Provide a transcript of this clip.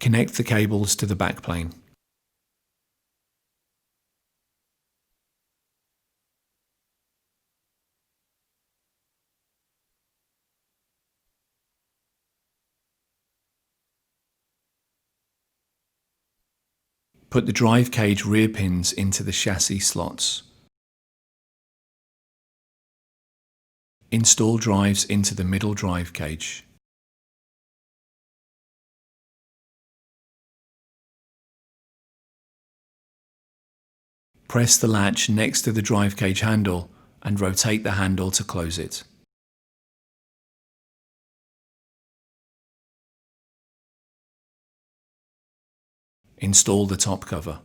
Connect the cables to the backplane. Put the drive cage rear pins into the chassis slots. Install drives into the middle drive cage. Press the latch next to the drive cage handle and rotate the handle to close it. Install the top cover.